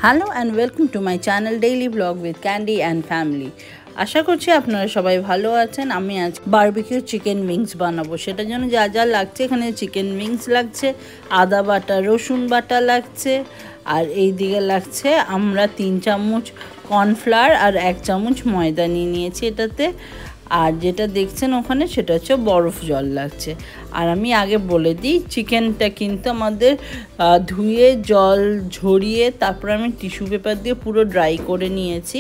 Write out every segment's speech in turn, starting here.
Hello and welcome to my channel daily blog with Candy and family. আশা করছি আপনারা সবাই ভালো আছেন। আমি আজ বারবিকিউ চিকেন উইংস বানাবো। সেটার জন্য যা যা লাগছে, এখানে চিকেন উইংস লাগছে, আদা বাটা রসুন বাটা লাগছে, আর এই দিকে লাগছে আমরা 3 চামচ কর্নফ্লাওয়ার আর 1 চামচ ময়দা নিয়ে নিয়েছি এটাতে। আর যেটা দেখছেন ওখানে সেটা হচ্ছে বরফ জল লাগছে। আর আমি আগে বলে দিই, চিকেনটা কিন্তু আমাদের ধুয়ে জল ঝরিয়ে তারপর আমি টিস্যু পেপার দিয়ে পুরো ড্রাই করে নিয়েছি,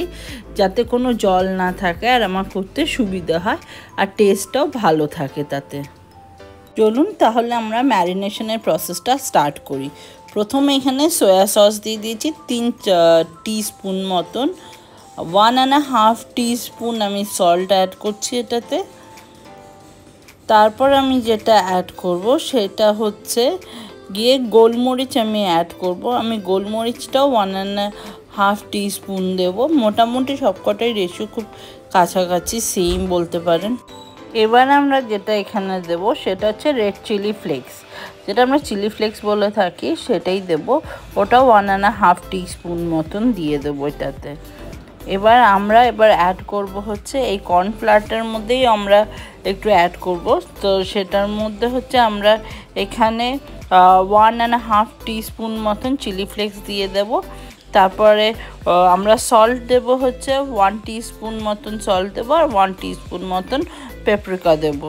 যাতে কোনো জল না থাকে আর আমার করতে সুবিধা হয় আর টেস্টটাও ভালো থাকে তাতে। চলুন তাহলে আমরা ম্যারিনেশনের প্রসেসটা স্টার্ট করি। প্রথমে এখানে সয়া সস দিয়ে দিয়েছি 3 টিস্পুন মতন। 1.5 টিস্পুন আমি সল্ট অ্যাড করছি এটাতে। তারপর আমি যেটা অ্যাড করব সেটা হচ্ছে গিয়ে গোলমরিচ আমি অ্যাড করব। আমি গোলমরিচটাও 1.5 টিস্পুন দেব। মোটামুটি সবকটাই রেশিও খুব কাছাকাছি সেম বলতে পারেন। এবার আমরা যেটা এখানে দেব সেটা হচ্ছে রেড চিলি ফ্লেক্স, যেটা আমরা চিলি ফ্লেক্স বলে থাকি, সেটাই দেব। ওটাও 1.5 টিস্পুন মতন দিয়ে দেবো এটাতে। এবার আমরা অ্যাড করব হচ্ছে এই কর্নফ্লাওয়ারটার মধ্যেই আমরা একটু অ্যাড করব। তো সেটার মধ্যে হচ্ছে আমরা এখানে 1.5 টিস্পুন মতন চিলি ফ্লেক্স দিয়ে দেব। তারপরে আমরা সল্ট দেব হচ্ছে 1 টিস্পুন মতন সল্ট দেবো আর 1 টিস্পুন মতন পেপরিকা দেব।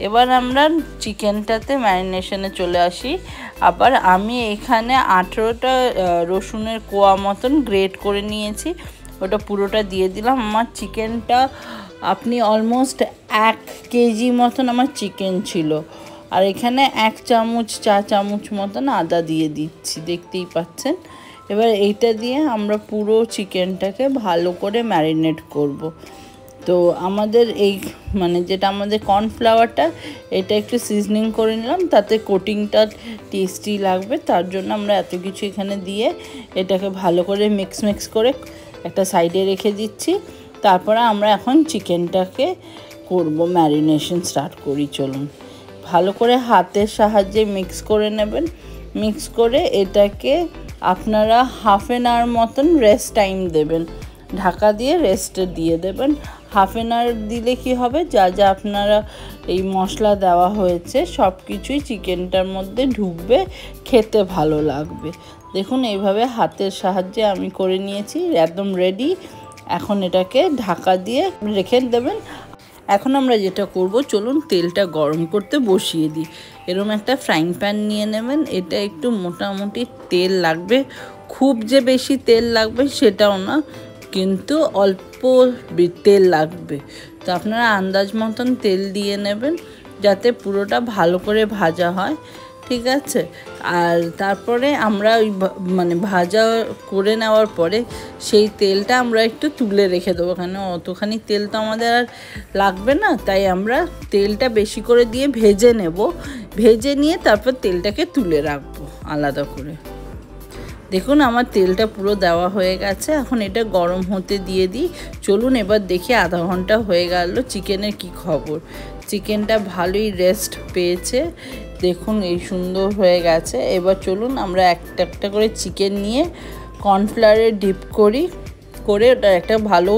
এবার আমরা চিকেনটাতে ম্যারিনেশনে চলে আসি। আবার আমি এখানে 18টা রসুনের কোয়া মতন গ্রেট করে নিয়েছি, ওটা পুরোটা দিয়ে দিলাম। আমার চিকেনটা আপনি অলমোস্ট 1 কেজি মতন আমার চিকেন ছিল। আর এখানে 1 চামচ চা চামচ মতন আদা দিয়ে দিচ্ছি, দেখতেই পাচ্ছেন। এবার এইটা দিয়ে আমরা পুরো চিকেনটাকে ভালো করে ম্যারিনেট করব। তো আমাদের এই যেটা আমাদের কর্নফ্লাওয়ারটা, এটা একটু সিজনিং করে নিলাম, তাতে কোটিংটা টেস্টি লাগবে। তার জন্য আমরা এত কিছু এখানে দিয়ে এটাকে ভালো করে মিক্স করে একটা সাইডে রেখে দিচ্ছি। তারপরে আমরা এখন চিকেনটাকে করব, ম্যারিনেশন স্টার্ট করি। চলুন ভালো করে হাতের সাহায্যে মিক্স করে নেবেন। মিক্স করে এটাকে আপনারা হাফ অ্যান আওয়ার মতন রেস্ট টাইম দেবেন, ঢাকা দিয়ে রেস্টে দিয়ে দেবেন। হাফ অ্যান আওয়ার দিলে কি হবে, যা যা আপনারা এই মশলা দেওয়া হয়েছে সব কিছুই চিকেনটার মধ্যে ঢুকবে, খেতে ভালো লাগবে। দেখুন এইভাবে হাতের সাহায্যে আমি করে নিয়েছি, একদম রেডি। এখন এটাকে ঢাকা দিয়ে রেখে দেবেন। এখন আমরা যেটা করব, চলুন তেলটা গরম করতে বসিয়ে দিই। এরকম একটা ফ্রাইং প্যান নিয়ে নেবেন। এটা একটু মোটামুটি তেল লাগবে, খুব যে বেশি তেল লাগবে সেটাও না, কিন্তু অল্প তেল লাগবে। তো আপনারা আন্দাজ মতন তেল দিয়ে নেবেন, যাতে পুরোটা ভালো করে ভাজা হয়, ঠিক আছে। আর তারপরে আমরা ওই ভাজা করে নেওয়ার পরে সেই তেলটা আমরা একটু তুলে রেখে দেবো। ওখানে অতখানি তেল তো আমাদের আর লাগবে না, তাই আমরা তেলটা বেশি করে দিয়ে ভেজে নেব। ভেজে নিয়ে তারপর তেলটাকে তুলে রাখবো আলাদা করে। দেখুন আমার তেলটা পুরো দেওয়া হয়ে গেছে। এখন এটা গরম হতে দিয়ে দিই। চলুন এবার দেখি আধা ঘন্টা হয়ে গেল চিকেনের কি খবর। চিকেনটা ভালোই রেস্ট পেয়েছে, দেখুন এই সুন্দর হয়ে গেছে। এবার চলুন আমরা একটা একটা করে চিকেন নিয়ে কর্নফ্লাওয়ারে ডিপ করে ওটা একটা ভালো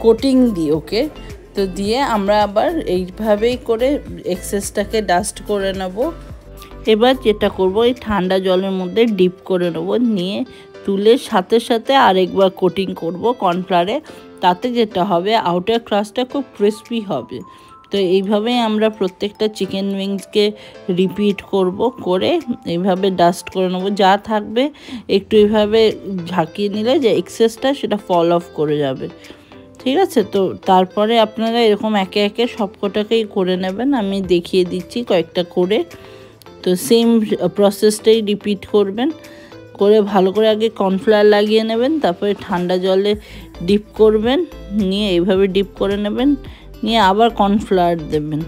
কোটিং দিই ওকে। তো দিয়ে আমরা আবার এইভাবেই করে এক্সেসটাকে ডাস্ট করে নেব। এবার যেটা করব, এই ঠান্ডা জলের মধ্যে ডিপ করে নেব, নিয়ে তুলে সাথে সাথে আরেকবার কোটিং করব কর্নফ্লাওয়ারে। তাতে যেটা হবে, আউটার ক্রাস্টটা খুব ক্রিস্পি হবে। তো এইভাবেই আমরা প্রত্যেকটা চিকেন উইংসকে রিপিট করে এইভাবে ডাস্ট করে নেব। যা থাকবে একটু এইভাবে ঝাঁকিয়ে নিলে যে এক্সেসটা সেটা ফল অফ করে যাবে, ঠিক আছে। তো তারপরে আপনারা এরকম একে একে সবকটাকেই করে নেবেন। আমি দেখিয়ে দিচ্ছি কয়েকটা করে। তো সেম প্রসেসটাই রিপিট করবেন, করে ভালো করে আগে কর্নফ্লাওয়ার লাগিয়ে নেবেন, তারপরে ঠান্ডা জলে ডিপ করবেন, নিয়ে এইভাবে ডিপ করে নেবেন, নিয়ে আবার কর্নফ্লাওয়ার দেবেন।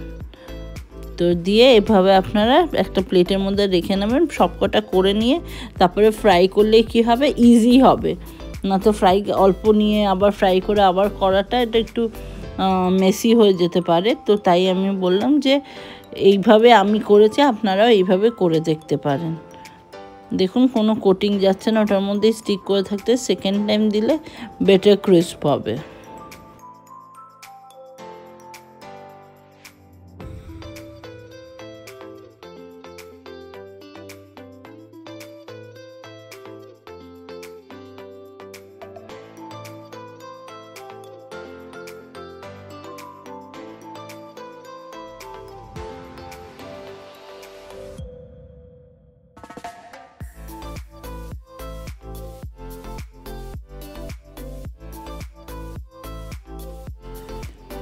তো দিয়ে এভাবে আপনারা একটা প্লেটের মধ্যে রেখে নেবেন সবকটা করে নিয়ে। তারপরে ফ্রাই করলে কি হবে, ইজি হবে। না তো অল্প নিয়ে আবার ফ্রাই করে আবার করাটা এটা একটু মেসি হয়ে যেতে পারে। তো তাই আমি বললাম যে এইভাবে আমি করেছি, আপনারাও এইভাবে করে দেখতে পারেন। দেখুন কোনো কোটিং যাচ্ছে না, ওটার মধ্যেই স্টিক করে থাকতে, সেকেন্ড টাইম দিলে বেটার ক্রিস্প হবে।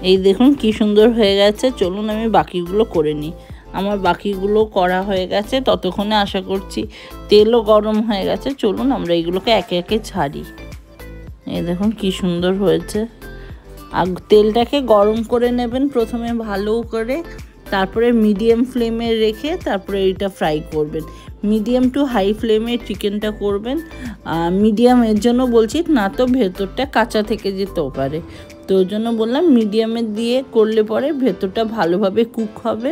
এই দেখুন কি সুন্দর হয়ে গেছে। চলুন আমি বাকিগুলো করে নিই। আমার বাকিগুলো করা হয়ে গেছে, ততক্ষণে আশা করছি তেলও গরম হয়ে গেছে। চলুন আমরা এইগুলোকে একে একে ছাড়ি। এই দেখুন কি সুন্দর হয়েছে। আর তেলটাকে গরম করে নেবেন প্রথমে ভালো করে, তারপরে মিডিয়াম ফ্লেমে রেখে তারপরে এইটা ফ্রাই করবেন। মিডিয়াম টু হাই ফ্লেমে চিকেনটা করবেন। মিডিয়াম এর জন্য বলছি, না তো ভেতরটা কাঁচা থেকে যেতেও পারে, তো ওই জন্য বললাম মিডিয়ামে দিয়ে করলে পরে ভেতরটা ভালোভাবে কুক হবে,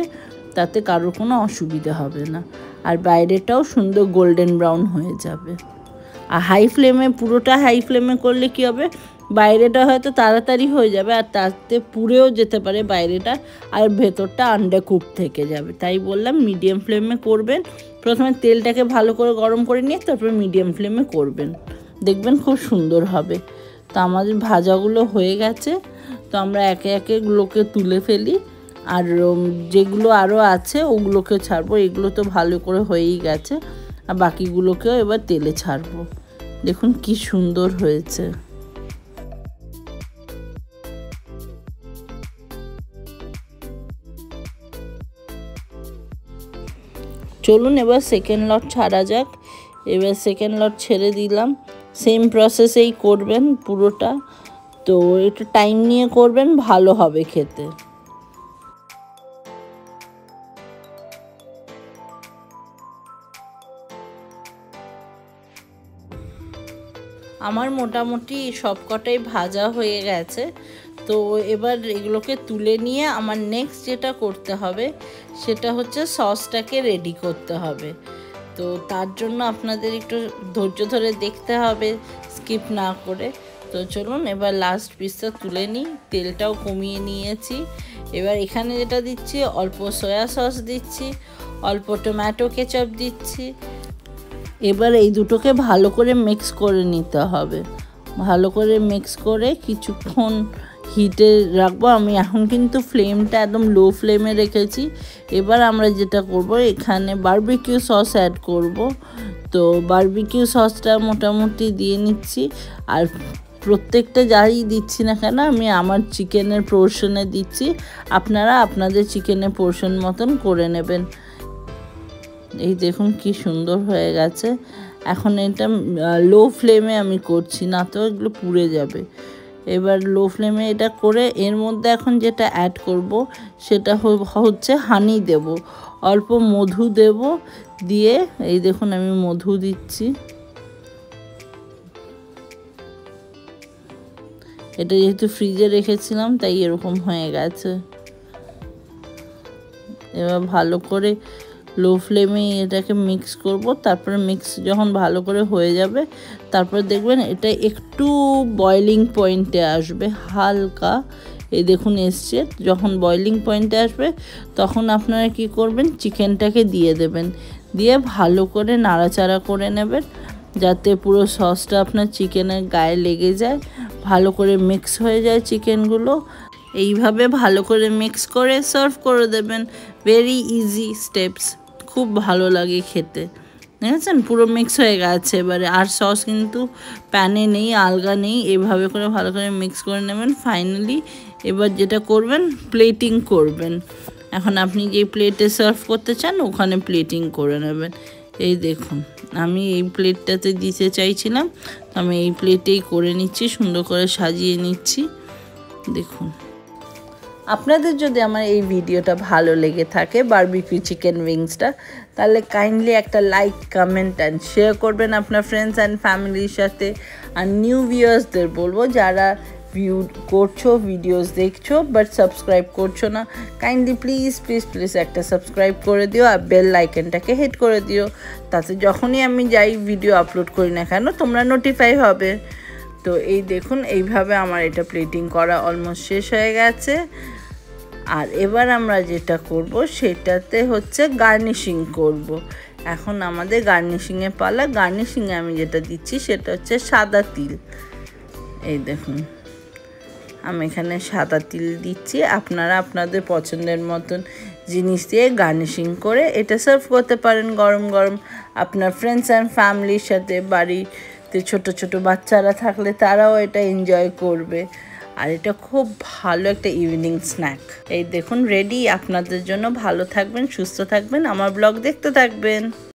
তাতে কারোর কোনো অসুবিধা হবে না, আর বাইরেটাও সুন্দর গোল্ডেন ব্রাউন হয়ে যাবে। আর হাই ফ্লেমে, পুরোটা হাই ফ্লেমে করলে কি হবে, বাইরেটা হয়তো তাড়াতাড়ি হয়ে যাবে আর তাতে পুড়েও যেতে পারে বাইরেটা, আর ভেতরটা আন্ডার কুক থেকে যাবে। তাই বললাম মিডিয়াম ফ্লেমে করবেন। প্রথমে তেলটাকে ভালো করে গরম করে নিয়ে তারপরে মিডিয়াম ফ্লেমে করবেন, দেখবেন খুব সুন্দর হবে। তো আমাদের ভাজাগুলো হয়ে গেছে, তো আমরা একে একে গুলোকে তুলে ফেলি, আর যেগুলো আরও আছে ওগুলোকে ছাড়বো। এগুলো তো ভালো করে হয়েই গেছে, আর বাকিগুলোকেও এবার তেলে ছাড়বো। দেখুন কি সুন্দর হয়েছে। চলুন এবার সেকেন্ড লট ছাড়া যাক। এবার সেকেন্ড লট ছেড়ে দিলাম। সেম প্রসেসেই করবেন পুরোটা, তো একটু টাইম নিয়ে করবেন, ভালো হবে খেতে। আমার মোটামুটি সবকটাই ভাজা হয়ে গেছে, তো এবার এগুলোকে তুলে নিয়ে আমার নেক্সট যেটা করতে হবে সেটা হচ্ছে সসটাকে রেডি করতে হবে। তো তার জন্য আপনাদের একটু ধৈর্য ধরে দেখতে হবে, স্কিপ না করে। তো চলুন এবার লাস্ট পিসটা তুলে নিই। তেলটাও কমিয়ে নিয়েছি। এবার এখানে যেটা দিচ্ছি, অল্প সয়া সস দিচ্ছি, অল্প টমেটো কেচাপ দিচ্ছি। এবার এই দুটোকে ভালো করে মিক্স করে নিতে হবে। ভালো করে মিক্স করে কিছুক্ষণ হিটে রাখবো। আমি এখন কিন্তু ফ্লেমটা একদম লো ফ্লেমে রেখেছি। এবার আমরা যেটা করব, এখানে বারবিকিউ সস অ্যাড করব। তো বারবিকিউ সসটা মোটামুটি দিয়ে নিচ্ছি, আর প্রত্যেকটা যাই দিচ্ছি না কেন আমি আমার চিকেনের পোর্শনে দিচ্ছি, আপনারা আপনাদের চিকেনের পোর্শন মতন করে নেবেন। এই দেখুন কি সুন্দর হয়ে গেছে। এখন এটা লো ফ্লেমে আমি করছি, না তো এগুলো পুড়ে যাবে। এবার লো ফ্লেমে এটা করে এর মধ্যে এখন যেটা অ্যাড করব সেটা হচ্ছে হানি দেব, অল্প মধু দেব। দিয়ে এই দেখুন আমি মধু দিচ্ছি। এটা যেহেতু ফ্রিজে রেখেছিলাম তাই এরকম হয়ে গেছে। এবার ভালো করে লো ফ্লেমে এটাকে মিক্স করব। তারপরে মিক্স যখন ভালো করে হয়ে যাবে, তারপরে দেখবেন এটা একটু বয়লিং পয়েন্টে আসবে হালকা। এই দেখুন এসছে। যখন বয়লিং পয়েন্টে আসবে তখন আপনারা কি করবেন, চিকেনটাকে দিয়ে দেবেন। দিয়ে ভালো করে নাড়াচাড়া করে নেবেন, যাতে পুরো সসটা আপনার চিকেনের গায়ে লেগে যায়, ভালো করে মিক্স হয়ে যায় চিকেনগুলো। এইভাবে ভালো করে মিক্স করে সার্ভ করে দেবেন। ভেরি ইজি স্টেপস, খুব ভালো লাগে খেতে। দেখেছেন পুরো মিক্স হয়ে গেছে। এবারে আর সস কিন্তু প্যানে নেই, আলগা নেই। এভাবে করে ভালো করে মিক্স করে নেবেন। ফাইনালি এবার যেটা করবেন, প্লেটিং করবেন। এখন আপনি যে প্লেটে সার্ভ করতে চান ওখানে প্লেটিং করে নেবেন। এই দেখুন আমি এই প্লেটটাতে দিতে চাইছিলাম, তো আমি এই প্লেটেই করে নিচ্ছি, সুন্দর করে সাজিয়ে নিচ্ছি। দেখুন, আপনাদের যদি আমার এই ভিডিওটা ভালো লেগে থাকে, বারবিকিউ চিকেন উইংসটা, তাহলে কাইন্ডলি একটা লাইক, কমেন্ট অ্যান্ড শেয়ার করবেন আপনার ফ্রেন্ডস অ্যান্ড ফ্যামিলির সাথে। আর নিউ ভিউয়ার্সদের বলবো, যারা ভিউ করছো, ভিডিওস দেখছো, বাট সাবস্ক্রাইব করছো না। কাইন্ডলি প্লিজ প্লিজ প্লিজ একটা সাবস্ক্রাইব করে দিও আর বেল আইকনটাকে হিট করে দিও, তাতে যখনই আমি যাই ভিডিও আপলোড করি না কেন তোমরা নোটিফাই হবে। তো এই দেখুন এইভাবে আমার এটা প্লেটিং করা অলমোস্ট শেষ হয়ে গেছে। আর এবার আমরা যেটা করব সেটাতে হচ্ছে গার্নিশিং করব। এখন আমাদের গার্নিশিংয়ের পালা। গার্নিশিংয়ে আমি যেটা দিচ্ছি সেটা হচ্ছে সাদা তিল। এই দেখুন আমি এখানে সাদা তিল দিচ্ছি। আপনারা আপনাদের পছন্দের মতন জিনিস দিয়ে গার্নিশিং করে এটা সার্ভ করতে পারেন গরম গরম আপনার ফ্রেন্ডস অ্যান্ড ফ্যামিলির সাথে। বাড়িতে ছোট ছোট বাচ্চারা থাকলে তারাও এটা এনজয় করবে। আর এটা খুব ভালো একটা ইভিনিং স্ন্যাক। এই দেখুন রেডি আপনাদের জন্য। ভালো থাকবেন, সুস্থ থাকবেন, আমার ব্লগ দেখতে থাকবেন।